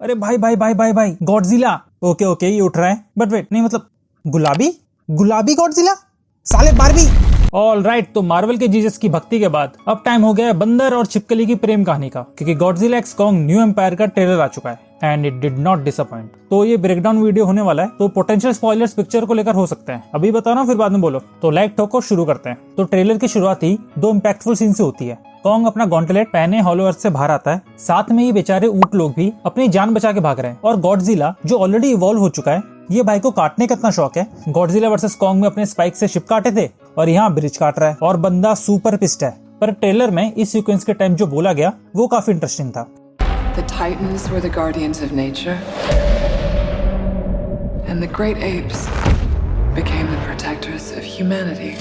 अरे भाई भाई भाई भाई भाई गॉडजिला। ओके ओके ये उठ रहा है, बट वेट, नहीं मतलब गुलाबी गुलाबी गॉडजिला, साले बारबी। ऑल राइट, तो मार्वल के जीसस की भक्ति के बाद अब टाइम हो गया है बंदर और छिपकली की प्रेम कहानी का, क्योंकि Godzilla x Kong new empire का ट्रेलर आ चुका है and it did not disappoint. तो ये ब्रेकडाउन वीडियो होने वाला है, तो पोटेंशियल स्पॉयलर्स पिक्चर को लेकर हो सकते हैं। अभी बता रहा हूँ, फिर बाद में बोलो। तो लाइक ठोको, शुरू करते हैं। तो ट्रेलर की शुरुआत ही दो इम्पैक्टफुल सीन से होती है। कॉन्ग अपना गॉन्टलेट पहने हॉलो अर्थ से बाहर आता है, साथ में ये बेचारे ऊंट लोग भी अपनी जान बचा के भाग रहे हैं। और गॉडजिला जो ऑलरेडी इवॉल्व हो चुका है, ये भाई को काटने का इतना शौक है। गॉडजिला वर्सेस कॉन्ग में अपने स्पाइक से शिप काटे थे और यहाँ ब्रिज काट रहा है और बंदा सुपर पिस्ड है। पर ट्रेलर में इस सीक्वेंस के टाइम जो बोला गया वो काफी इंटरेस्टिंग था। The Titans were the guardians of nature, and the great apes became the protectors of humanity.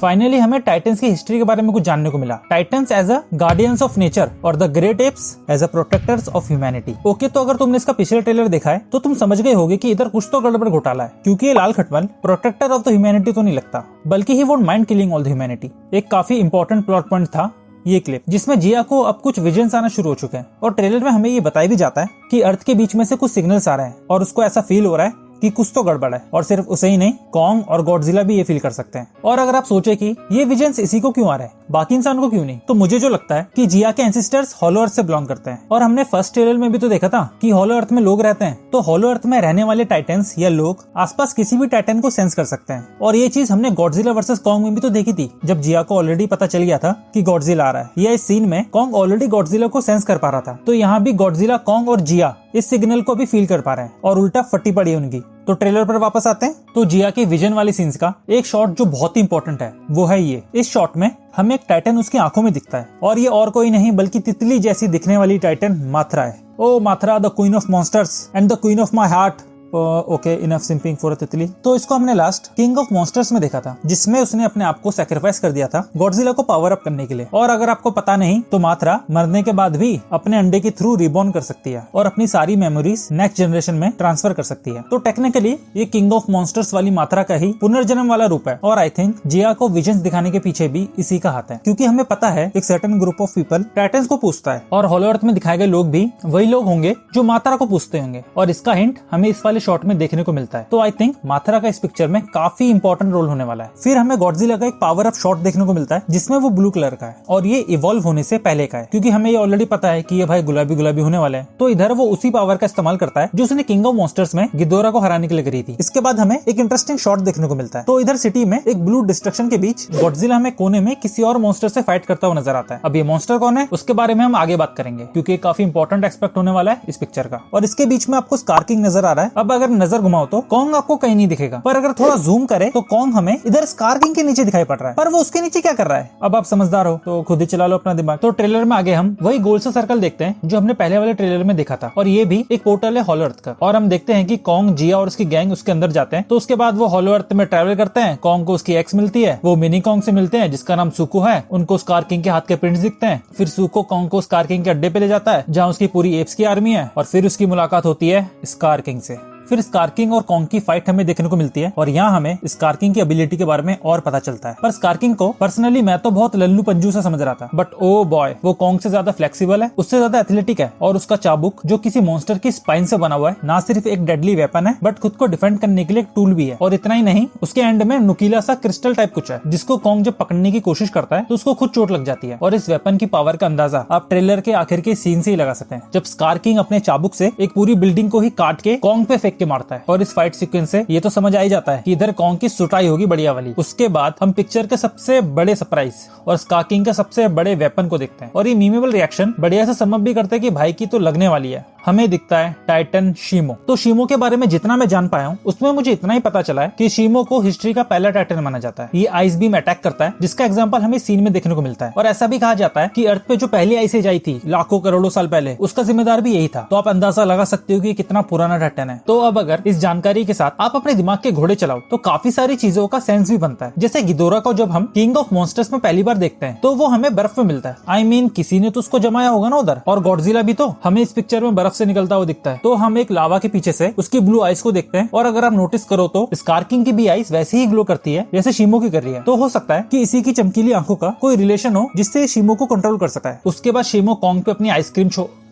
Finally हमें टाइटन्स की हिस्ट्री के बारे में कुछ जानने को मिला। Titans as a guardians of nature और the great apes as a protectors of humanity. Okay, तो अगर तुमने इसका पिछले ट्रेलर देखा है तो तुम समझ गए होगे कि इधर कुछ तो गड़बड़ घोटाला है, क्योंकि ये लाल खटमल प्रोटेक्टर ऑफ द ह्यूमैनिटी तो नहीं लगता, बल्कि he won't mind killing all the humanity. एक काफी इंपॉर्टेंट प्लॉट पॉइंट था ये क्लिप, जिसमें जिया को अब कुछ विजन्स आना शुरू हो चुके हैं और ट्रेलर में हमें ये बताया भी जाता है कि अर्थ के बीच में से कुछ सिग्नल्स आ रहे हैं और उसको ऐसा फील हो रहा है कि कुछ तो गड़बड़ है। और सिर्फ उसे ही नहीं, कॉन्ग और गॉडजिला भी ये फील कर सकते हैं। और अगर आप सोचे कि ये विजन्स इसी को क्यों आ रहे हैं, बाकी इंसान को क्यों नहीं, तो मुझे जो लगता है कि जिया के एंसेस्टर्स हॉलो अर्थ से बिलोंग करते हैं। और हमने फर्स्ट ट्रेलर में भी तो देखा था कि हॉलो अर्थ में लोग रहते हैं, तो हॉलो अर्थ में रहने वाले टाइटन्स या लोग आसपास किसी भी टाइटन को सेंस कर सकते हैं। और ये चीज हमने गॉडजिला वर्सेस कॉन्ग में भी तो देखी थी, जब जिया को ऑलरेडी पता चल गया था कि गॉडजिला आ रहा है। या इस सीन में कॉन्ग ऑलरेडी गॉडजिला को सेंस कर पा रहा था, तो यहाँ भी गॉडजिला, कॉन्ग और जिया इस सिग्नल को भी फील कर पा रहे हैं और उल्टा फटी पड़ी है उनकी। तो ट्रेलर पर वापस आते हैं। तो जिया के विजन वाली सीन्स का एक शॉट जो बहुत ही इंपॉर्टेंट है वो है ये। इस शॉट में हमें एक टाइटन उसकी आंखों में दिखता है और ये और कोई नहीं बल्कि तितली जैसी दिखने वाली टाइटन माथरा है। O Mothra, the queen of monsters and the queen of my heart. Okay, enough simping for a तितली। तो इसको हमने लास्ट किंग ऑफ मॉन्स्टर्स में देखा था, जिसमें उसने अपने आप को सैक्रिफाइस कर दिया था गॉडजिला को पावर अप करने के लिए। और अगर आपको पता नहीं तो माथरा मरने के बाद भी अपने अंडे के थ्रू रिबॉर्न कर सकती है और अपनी सारी मेमोरीज नेक्स्ट जनरेशन में ट्रांसफर कर सकती है। तो टेक्निकली ये किंग ऑफ मॉन्स्टर्स वाली माथरा का ही पुनर्जन्म वाला रूप है। और आई थिंक जिया को विजन्स दिखाने के पीछे भी इसी का हाथ है, क्योंकि हमें पता है एक certain group of people titans को पूछता है और हॉलो अर्थ में दिखाए गए लोग भी वही लोग होंगे जो माथरा को पूछते होंगे। और इसका हिंट हमें इस वाले शॉट में देखने को मिलता है। तो आई थिंक माथरा का इस पिक्चर में काफी इंपॉर्टेंट रोल होने वाला है। फिर हमें गॉडजिला का एक पावर अप शॉट देखने को मिलता है, जिसमें वो ब्लू कलर का है और ये इवॉल्व होने से पहले का है, क्योंकि हमें ये ऑलरेडी पता है कि ये भाई गुलाबी गुलाबी होने वाला है। तो इधर वो उसी पावर का इस्तेमाल करता है जो उसने किंग ऑफ मॉन्स्टर्स में गिदोरा को हराने के लिए करी थी। इसके बाद हमें एक इंटरेस्टिंग शॉट देखने को मिलता है। तो इधर सिटी में एक ब्लू डिस्ट्रक्शन के बीच गॉडजिला हमें कोने में किसी और मॉन्स्टर से फाइट करता हुआ नजर आता है। अब ये मॉन्स्टर कौन है उसके बारे में हम आगे बात करेंगे, क्योंकि काफी इंपॉर्टेंट एस्पेक्ट होने वाला है इस पिक्चर का। और इसके बीच में आपको स्कार किंग नजर आ रहा है। अब अगर नजर घुमाओ तो कॉन्ग आपको कहीं नहीं दिखेगा, पर अगर थोड़ा जूम करे तो कॉन्ग हमें इधर स्कार किंग के नीचे दिखाई पड़ रहा है। पर वो उसके नीचे क्या कर रहा है, अब आप समझदार हो तो खुद ही चला लो अपना दिमाग। तो ट्रेलर में आगे हम वही गोल सा सर्कल देखते हैं जो हमने पहले वाले ट्रेलर में देखा था, और ये भी एक पोर्टल है हॉलो अर्थ का। और हम देखते हैं कि कॉन्ग, जिया और उसकी गैंग उसके अंदर जाते हैं। तो उसके बाद वो हॉलो अर्थ में ट्रैवल करते हैं। कॉन्ग को उसकी एक्स मिलती है, वो मिनी कॉन्ग से मिलते हैं जिसका नाम सुको है। उनको स्कार किंग के हाथ के प्रिंट्स दिखते हैं। फिर सुको कॉन्ग को स्कार किंग के अड्डे पे ले जाता है, जहाँ उसकी पूरी एप्स की आर्मी है। और फिर उसकी मुलाकात होती है स्कार किंग से। फिर स्कार किंग और कॉन्ग की फाइट हमें देखने को मिलती है और यहाँ हमें स्कार किंग की एबिलिटी के बारे में और पता चलता है। पर स्कार किंग को पर्सनली मैं तो बहुत लल्लू पंजू सा समझ रहा था, बट ओ बॉय, वो कॉन्ग से ज्यादा फ्लेक्सिबल है, उससे ज्यादा एथलेटिक है। और उसका चाबुक जो किसी मॉन्स्टर की स्पाइन से बना हुआ है, ना सिर्फ एक डेडली वेपन है बट खुद को डिफेंड करने के लिए एक टूल भी है। और इतना ही नहीं, उसके एंड में नुकीला सा क्रिस्टल टाइप कुछ है, जिसको कॉन्ग जब पकड़ने की कोशिश करता है तो उसको खुद चोट लग जाती है। और इस वेपन की पावर का अंदाजा आप ट्रेलर के आखिर के सीन से ही लगा सकते हैं, जब स्कार किंग अपने चाबुक से एक पूरी बिल्डिंग को ही काट के कॉन्ग पे फेंक के मारता है। और इस फाइट सीक्वेंस से ये तो समझ आ ही जाता है कि इधर कॉन्ग की सुटाई होगी बढ़िया वाली। उसके बाद हम पिक्चर के सबसे बड़े सरप्राइज और स्कार किंग के सबसे बड़े वेपन को देखते हैं, और ये मीमेबल रिएक्शन बढ़िया से समझ भी करते हैं कि भाई की तो लगने वाली है। हमें दिखता है टाइटन शीमो। तो शीमो के बारे में जितना मैं जान पाया हूँ उसमें मुझे इतना ही पता चला है कि शीमो को हिस्ट्री का पहला टाइटन माना जाता है। ये आइस बीम अटैक करता है, जिसका एग्जांपल हमें सीन में देखने को मिलता है। और ऐसा भी कहा जाता है कि अर्थ पे जो पहली आइस एज आई थी लाखों करोड़ों साल पहले, उसका जिम्मेदार भी यही था। तो आप अंदाजा लगा सकते हो कि कितना पुराना टाइटन है। तो अब अगर इस जानकारी के साथ आप अपने दिमाग के घोड़े चलाओ तो काफी सारी चीजों का सेंस भी बनता है। जैसे गिदोरा को जब हम किंग ऑफ मॉन्स्टर्स में पहली बार देखते हैं तो वो हमें बर्फ में मिलता है। आई मीन किसी ने तो उसको जमाया होगा ना उधर। और गॉडजिला भी तो हमें इस पिक्चर में बर्फ से निकलता हुआ दिखता है। तो हम एक लावा के पीछे से उसकी ब्लू आइस को देखते हैं। और अगर आप नोटिस करो तो स्कार किंग की भी आइस वैसे ही ग्लो करती है जैसे शीमो की कर रही है। तो हो सकता है कि इसी की चमकीली आंखों का कोई रिलेशन हो जिससे शीमो को कंट्रोल कर सकता है। उसके बाद शीमो कॉन्ग पे अपनी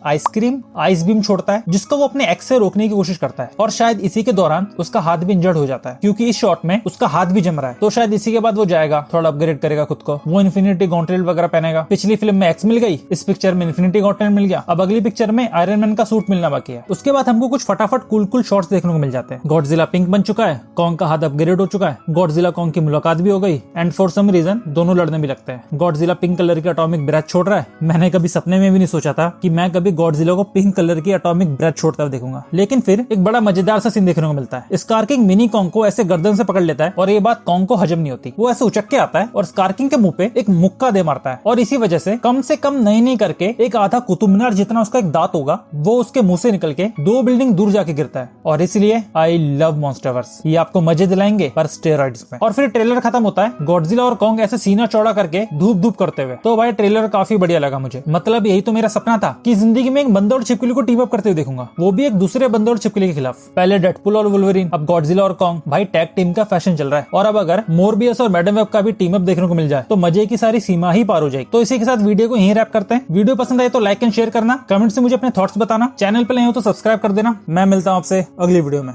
आइसक्रीम आइस बीम छोड़ता है जिसको वो अपने एक्स से रोकने की कोशिश करता है, और शायद इसी के दौरान उसका हाथ भी इंजर्ड हो जाता है क्योंकि इस शॉट में उसका हाथ भी जम रहा है। तो शायद इसी के बाद वो जाएगा, थोड़ा अपग्रेड करेगा खुद को, वो इन्फिनिटी गॉन्टलेट वगैरह पहनेगा। पिछली फिल्म में एक्स मिल गई, इस पिक्चर में इन्फिनिटी गॉन्टलेट मिल गया, अब अगली पिक्चर में आयरन मैन का सूट मिलना बाकी है। उसके बाद हमको कुछ फटाफट कूल शॉट्स देखने को मिल जाते हैं। गॉडजिला पिंक बन चुका है, कॉन्ग का हाथ अपग्रेड हो चुका है, गॉडजिला कॉन्ग की मुलाकात भी हो गई, एंड फॉर सम रीजन दोनों लड़ने भी लगते हैं। गॉडजिला पिंक कलर की एटॉमिक ब्रेथ छोड़ रहा है। मैंने कभी सपने में भी नहीं सोचा था कि मैं कभी गॉडजिला को पिंक कलर की एटॉमिक ब्रेथ छोड़ता हुआ देखूंगा, लेकिन फिर एक बड़ा मजेदार सा सीन देखने को मिलता है। स्कार किंग मिनी कॉन्ग को ऐसे गर्दन से पकड़ लेता है और ये बात कॉन्ग को हजम नहीं होती। वो ऐसे उचक के आता है और स्कार किंग के मुंह पे एक मुक्का दे मारता है, और इसी वजह से कम नहीं करके एक आधा कुतुब मीनार जितना उसका एक दांत होगा वो उसके मुंह से निकल के 2 बिल्डिंग दूर जाके गिरता है। और इसलिए आई लव मॉन्स्टरवर्स, ये आपको मजे दिलाएंगे पर स्टेरॉइड्स में। और फिर ट्रेलर खत्म होता है गॉडजिला और कॉन्ग ऐसे सीना चौड़ा करके धूप करते हुए। तो भाई ट्रेलर काफी बढ़िया लगा मुझे। मतलब यही तो मेरा सपना था कि जिंदगी में एक बंदर और छिपकली को टीम अप करते हुए देखूंगा, वो भी एक दूसरे बंदर और छिपकली के खिलाफ। पहले डेडपुल और वुल्वरीन, अब गॉडजिला और कॉन्ग। भाई टैग टीम का फैशन चल रहा है, और अब अगर मोरबियस और मैडम वेब का भी टीम अप देखने को मिल जाए तो मजे की सारी सीमा ही पार हो जाएगी। तो इसी के साथ वीडियो को यहीं रैप करते हैं। वीडियो पसंद आए तो लाइक एंड शेयर करना, कमेंट से मुझे अपने थॉट्स बताना, चैनल पे नए हो तो सब्सक्राइब कर देना। मैं मिलता हूं आपसे अगली वीडियो में।